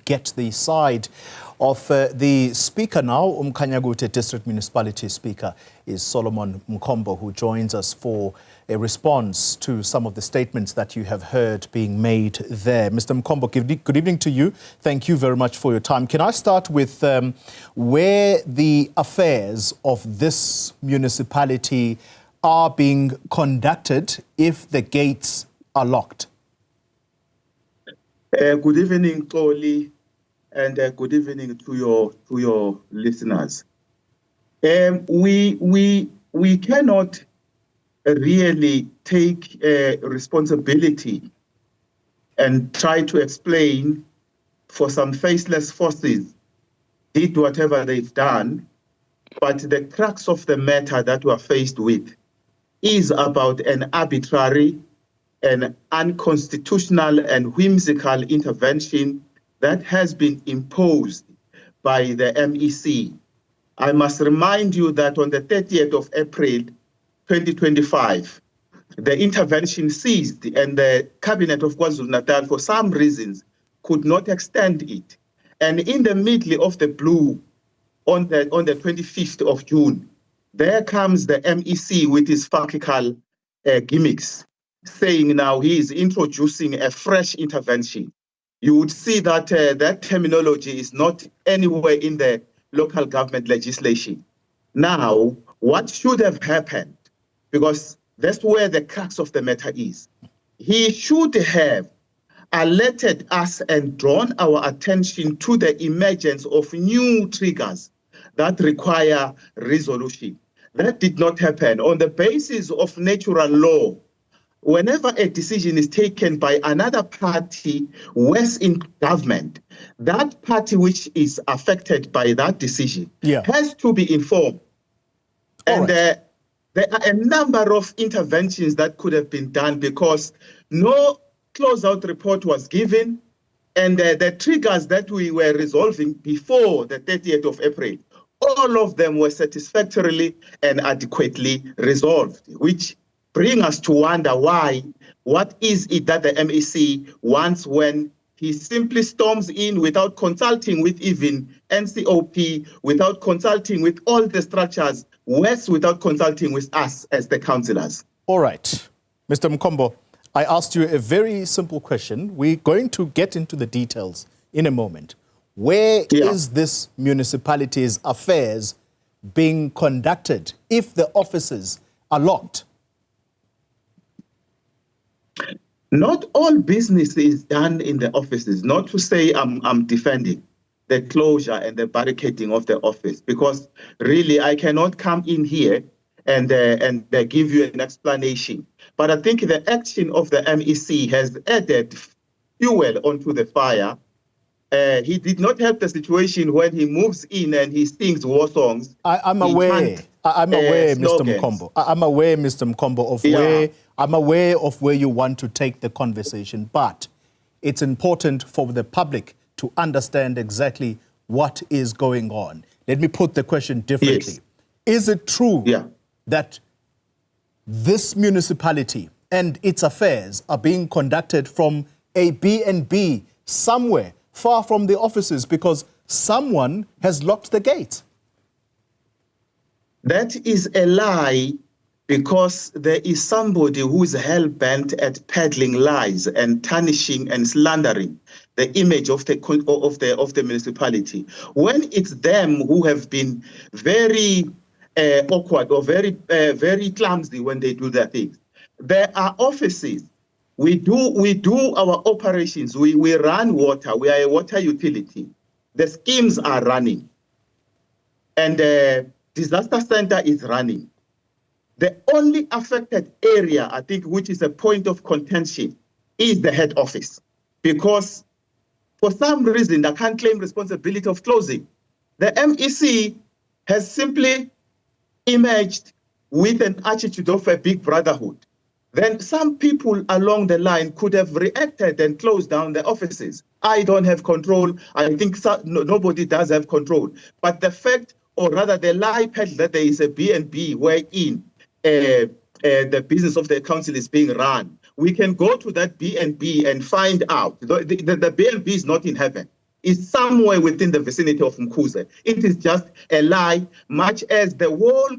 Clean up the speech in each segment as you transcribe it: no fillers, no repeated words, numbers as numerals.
get the side of the speaker now. uMKhanyakude District Municipality Speaker is Solomon Mkhombo, who joins us for a response to some of the statements that you have heard being made there. Mr. Mkhombo, good evening to you. Thank you very much for your time. Can I start with where the affairs of this municipality are being conducted if the gates are locked? Good evening, Toli, and good evening to your listeners. We cannot really take responsibility and try to explain for some faceless forces did whatever they've done, but the crux of the matter that we are faced with is about an arbitrary, an unconstitutional and whimsical intervention that has been imposed by the MEC. I must remind you that on the 30th of April 2025, the intervention ceased and the cabinet of KwaZulu-Natal, for some reasons, could not extend it. And in the middle of the blue, on the 25th of June, there comes the MEC with his farcical gimmicks, saying now he is introducing a fresh intervention. You would see that that terminology is not anywhere in the local government legislation. Now, what should have happened, because that's where the crux of the matter is, he should have alerted us and drawn our attention to the emergence of new triggers that require resolution. That did not happen. On the basis of natural law, whenever a decision is taken by another party worse in government, that party which is affected by that decision has to be informed. And there are a number of interventions that could have been done because no closeout report was given, and the triggers that we were resolving before the 30th of April, all of them were satisfactorily and adequately resolved, which bring us to wonder why, what is it that the MEC wants when he simply storms in without consulting with even NCOP, without consulting with all the structures, worse, without consulting with us as the councillors. All right. Mr. Mkhombo, I asked you a very simple question. We're going to get into the details in a moment. Where is this municipality's affairs being conducted if the offices are locked? Not all business is done in the offices. Not to say I'm defending the closure and the barricading of the office, because really I cannot come in here and give you an explanation. But I think the action of the MEC has added fuel onto the fire. He did not help the situation when he moves in and he sings war songs. I'm aware, Mr. Mkhombo. I'm aware, Mr. Mkhombo, of where I'm aware of where you want to take the conversation, but it's important for the public to understand exactly what is going on. Let me put the question differently. Yes. Is it true that this municipality and its affairs are being conducted from a B&B somewhere far from the offices because someone has locked the gate? That is a lie, because there is somebody who is hell-bent at peddling lies and tarnishing and slandering the image of the municipality. When it's them who have been very awkward or very clumsy when they do their things. There are offices. We do our operations. We run water. We are a water utility. The schemes are running, and the disaster center is running. The only affected area, I think, which is a point of contention, is the head office, because for some reason I can't claim responsibility of closing. The MEC has simply emerged with an attitude of a big brotherhood. Then some people along the line could have reacted and closed down the offices. I don't have control. I think nobody does have control. But the fact, or rather the lie peddle, that there is a B&B wherein the business of the council is being run. We can go to that B&B and find out. The B&B is not in heaven. is somewhere within the vicinity of Mkhuze. It is just a lie, much as the whole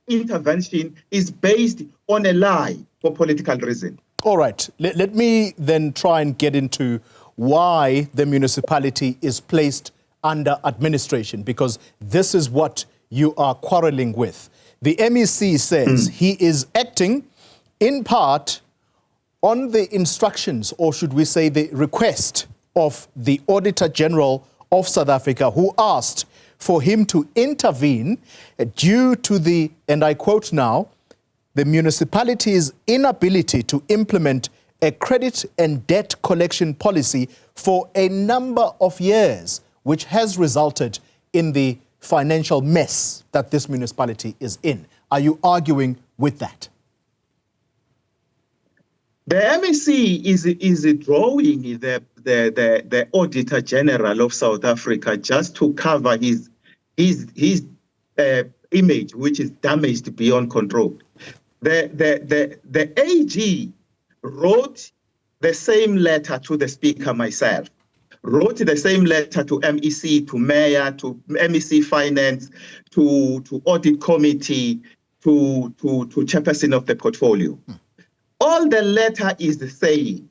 intervention is based on a lie for political reason. All right. Let me then try and get into why the municipality is placed under administration, because this is what you are quarreling with. The MEC says he is acting in part on the instructions, or should we say the request of the Auditor General of South Africa, who asked for him to intervene due to the, and I quote now, the municipality's inability to implement a credit and debt collection policy for a number of years, which has resulted in the financial mess that this municipality is in. Are you arguing with that? The MEC is drawing the Auditor General of South Africa just to cover his image, which is damaged beyond control. The AG wrote the same letter to the Speaker myself, wrote the same letter to MEC, to Mayor, to MEC Finance, to Audit Committee, to Chairperson of the Portfolio. All the letter is saying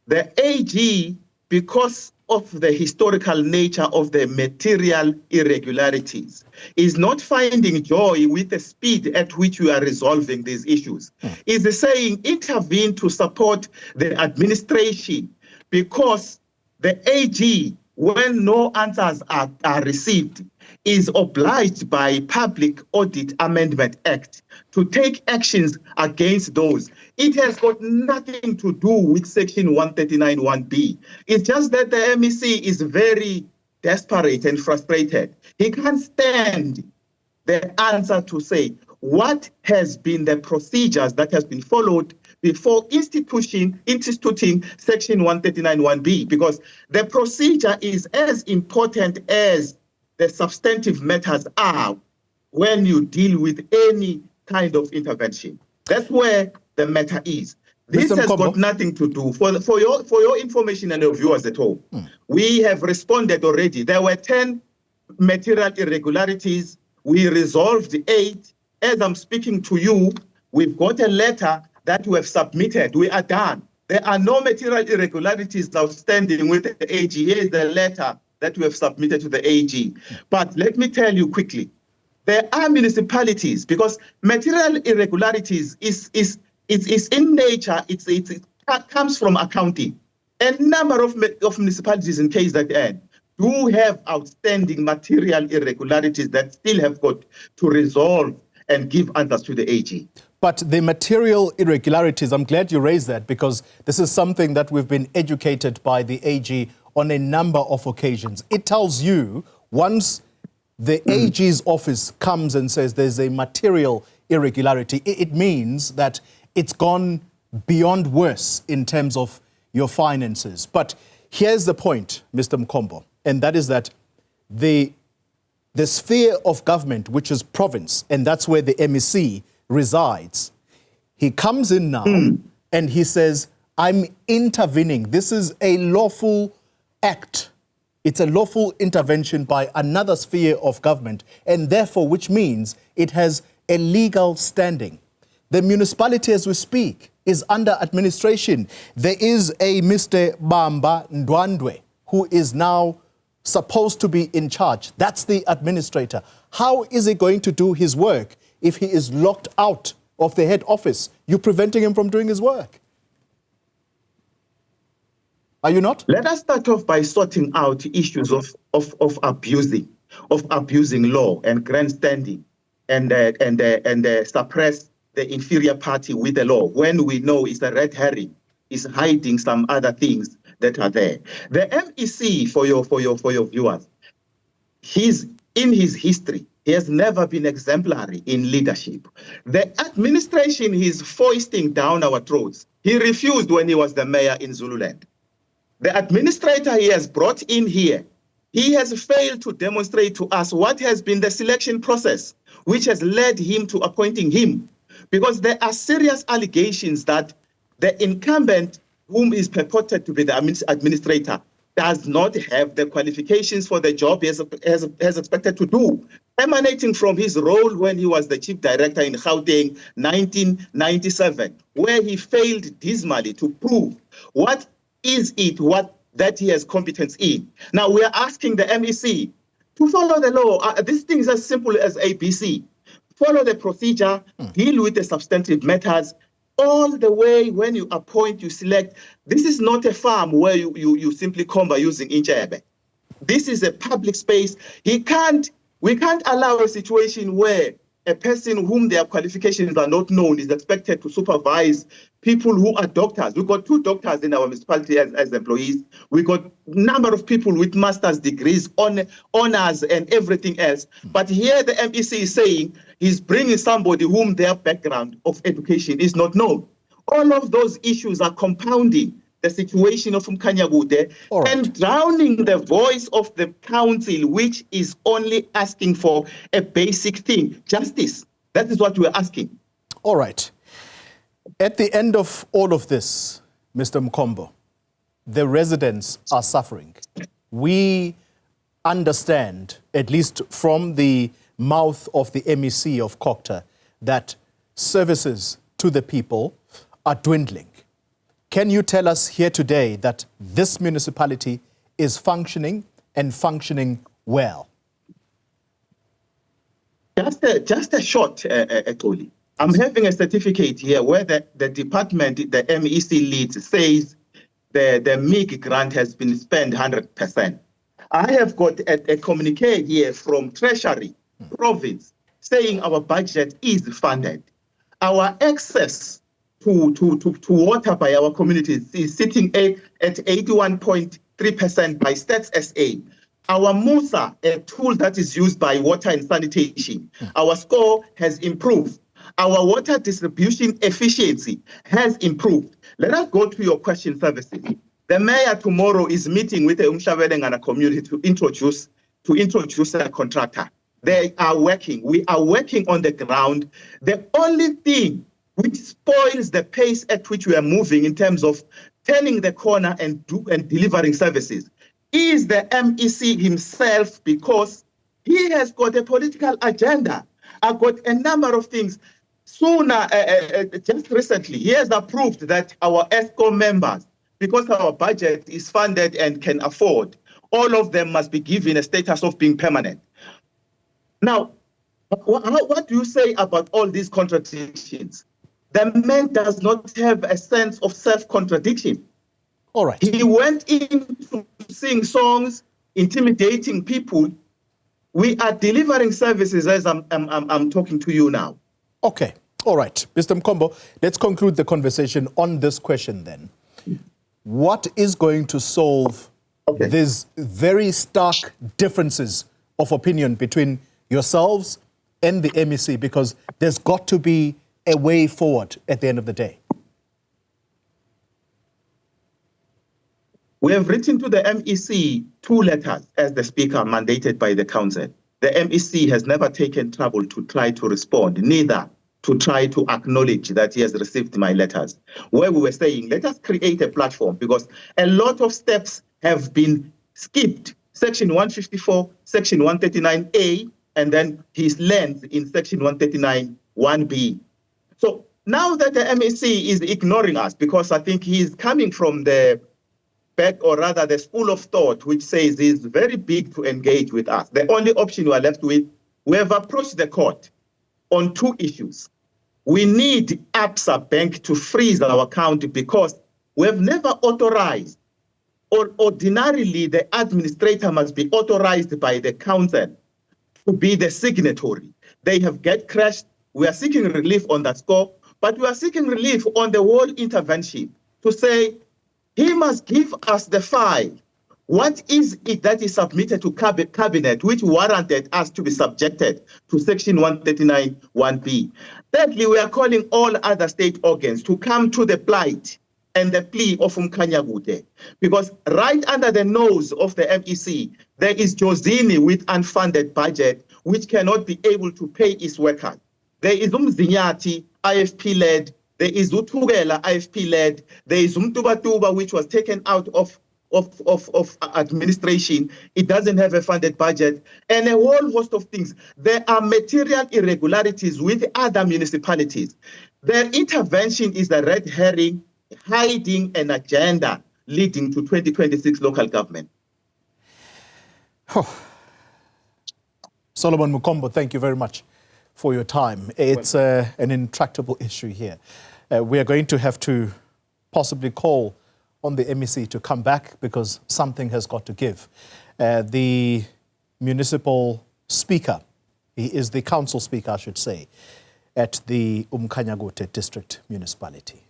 the AG, because of the historical nature of the material irregularities, is not finding joy with the speed at which we are resolving these issues. Is saying intervene to support the administration, because the AG, when no answers are received, is obliged by Public Audit Amendment Act to take actions against those. It has got nothing to do with Section 139(1)B. It's just that the MEC is very desperate and frustrated. He can't stand the answer to say what has been the procedures that has been followed before instituting Section 139(1)B, because the procedure is as important as the substantive matters are when you deal with any kind of intervention. That's where the matter is. This has got nothing to do, for your information and your viewers at home. We have responded already. There were 10 material irregularities. We resolved 8. As I'm speaking to you, we've got a letter that we have submitted. We are done. There are no material irregularities outstanding with the AG. Here is the letter that we have submitted to the AG. But let me tell you quickly, there are municipalities, because material irregularities is in nature, it comes from accounting. A number of municipalities in KZN do have outstanding material irregularities that still have got to resolve and give answers to the AG. But the material irregularities, I'm glad you raised that, because this is something that we've been educated by the AG on a number of occasions. It tells you, once the AG's office comes and says there's a material irregularity, it means that it's gone beyond worse in terms of your finances. But here's the point, Mr. Mkhombo, and that is that the sphere of government, which is province, and that's where the MEC resides, he comes in now and he says, I'm intervening. This is a lawful act. It's a lawful intervention by another sphere of government, and therefore, which means it has a legal standing. The municipality, as we speak, is under administration. There is a Mr. Bamba Ndwandwe who is now supposed to be in charge. That's the administrator. How is he going to do his work if he is locked out of the head office? You're preventing him from doing his work. Are you not? Let us start off by sorting out issues of abusing law and grandstanding and suppress the inferior party with the law, when we know it's a red herring, is hiding some other things that are there. The MEC, for your viewers, in his history, he has never been exemplary in leadership. The administration he's foisting down our throats, he refused when he was the mayor in Zululand. The administrator he has brought in here, he has failed to demonstrate to us what has been the selection process, which has led him to appointing him. Because there are serious allegations that the incumbent, whom is purported to be the administrator, does not have the qualifications for the job he has expected to do, emanating from his role when he was the chief director in Gauteng 1997, where he failed dismally to prove what that he has competence in. Now we are asking the MEC to follow the law. This thing is as simple as ABC. Follow the procedure, deal with the substantive matters, all the way when you appoint, you select. This is not a farm where you simply come by using inchebe. This is a public space. We can't allow a situation where a person whom their qualifications are not known is expected to supervise people who are doctors. We've got 2 doctors in our municipality as employees. We've got a number of people with master's degrees, honors, and everything else. But here the MEC is saying he's bringing somebody whom their background of education is not known. All of those issues are compounding the situation of uMKhanyakude and drowning the voice of the council, which is only asking for a basic thing, justice. That is what we're asking. All right. At the end of all of this, Mr. Mkhombo, the residents are suffering. We understand, at least from the mouth of the MEC of Cogta, that services to the people are dwindling. Can you tell us here today that this municipality is functioning and functioning well? Just a short, Toli. I'm having a certificate here where the department, the MEC lead, says the MIG grant has been spent 100%. I have got a communique here from Treasury province saying our budget is funded. Our access to water by our communities is sitting at 81.3% by Stats SA. Our MUSA, a tool that is used by water and sanitation, our score has improved. Our water distribution efficiency has improved. Let us go to your question services. The mayor tomorrow is meeting with the uMhlabelengana community to introduce a contractor. They are working. We are working on the ground. The only thing which spoils the pace at which we are moving in terms of turning the corner and delivering services is the MEC himself, because he has got a political agenda. I've got a number of things. Sooner, just recently, he has approved that our ESCO members, because our budget is funded and can afford, all of them must be given a status of being permanent. Now, what do you say about all these contradictions? The man does not have a sense of self-contradiction. All right. He went in to sing songs, intimidating people. We are delivering services as I'm talking to you now. Okay. All right. Mr. Mkhombo, let's conclude the conversation on this question then. What is going to solve these very stark differences of opinion between yourselves and the MEC? Because there's got to be a way forward at the end of the day. We have written to the MEC 2 letters as the Speaker mandated by the Council. The MEC has never taken trouble to try to respond, neither to try to acknowledge that he has received my letters, where we were saying, let us create a platform, because a lot of steps have been skipped. Section 154, Section 139A, and then he lands in Section 139(1)B. So now that the MEC is ignoring us, because I think he's coming from the back, or rather the school of thought, which says it's very big to engage with us. The only option we are left with, we have approached the court on 2 issues. We need Absa Bank to freeze our account because we have never authorized, or ordinarily the administrator must be authorized by the council to be the signatory. They have get crashed. We are seeking relief on that score, but we are seeking relief on the whole intervention to say he must give us the file. What is it that is submitted to cabinet which warranted us to be subjected to Section 139(1)B? Thirdly, we are calling all other state organs to come to the plight and the plea of uMKhanyakude, because right under the nose of the MEC, there is Jozini with unfunded budget, which cannot be able to pay its workers. There is Zinyati, IFP-led. There is Uthugela, IFP-led. There is Mtubatuba, which was taken out of of administration. It doesn't have a funded budget, and a whole host of things. There are material irregularities with other municipalities. Their intervention is a red herring, hiding an agenda leading to 2026 local government. Solomon Mkhombo, thank you very much for your time. It's an intractable issue here. We are going to have to possibly call on the MEC to come back because something has got to give. The municipal speaker, he is the council speaker, I should say, at the uMKhanyakude district municipality.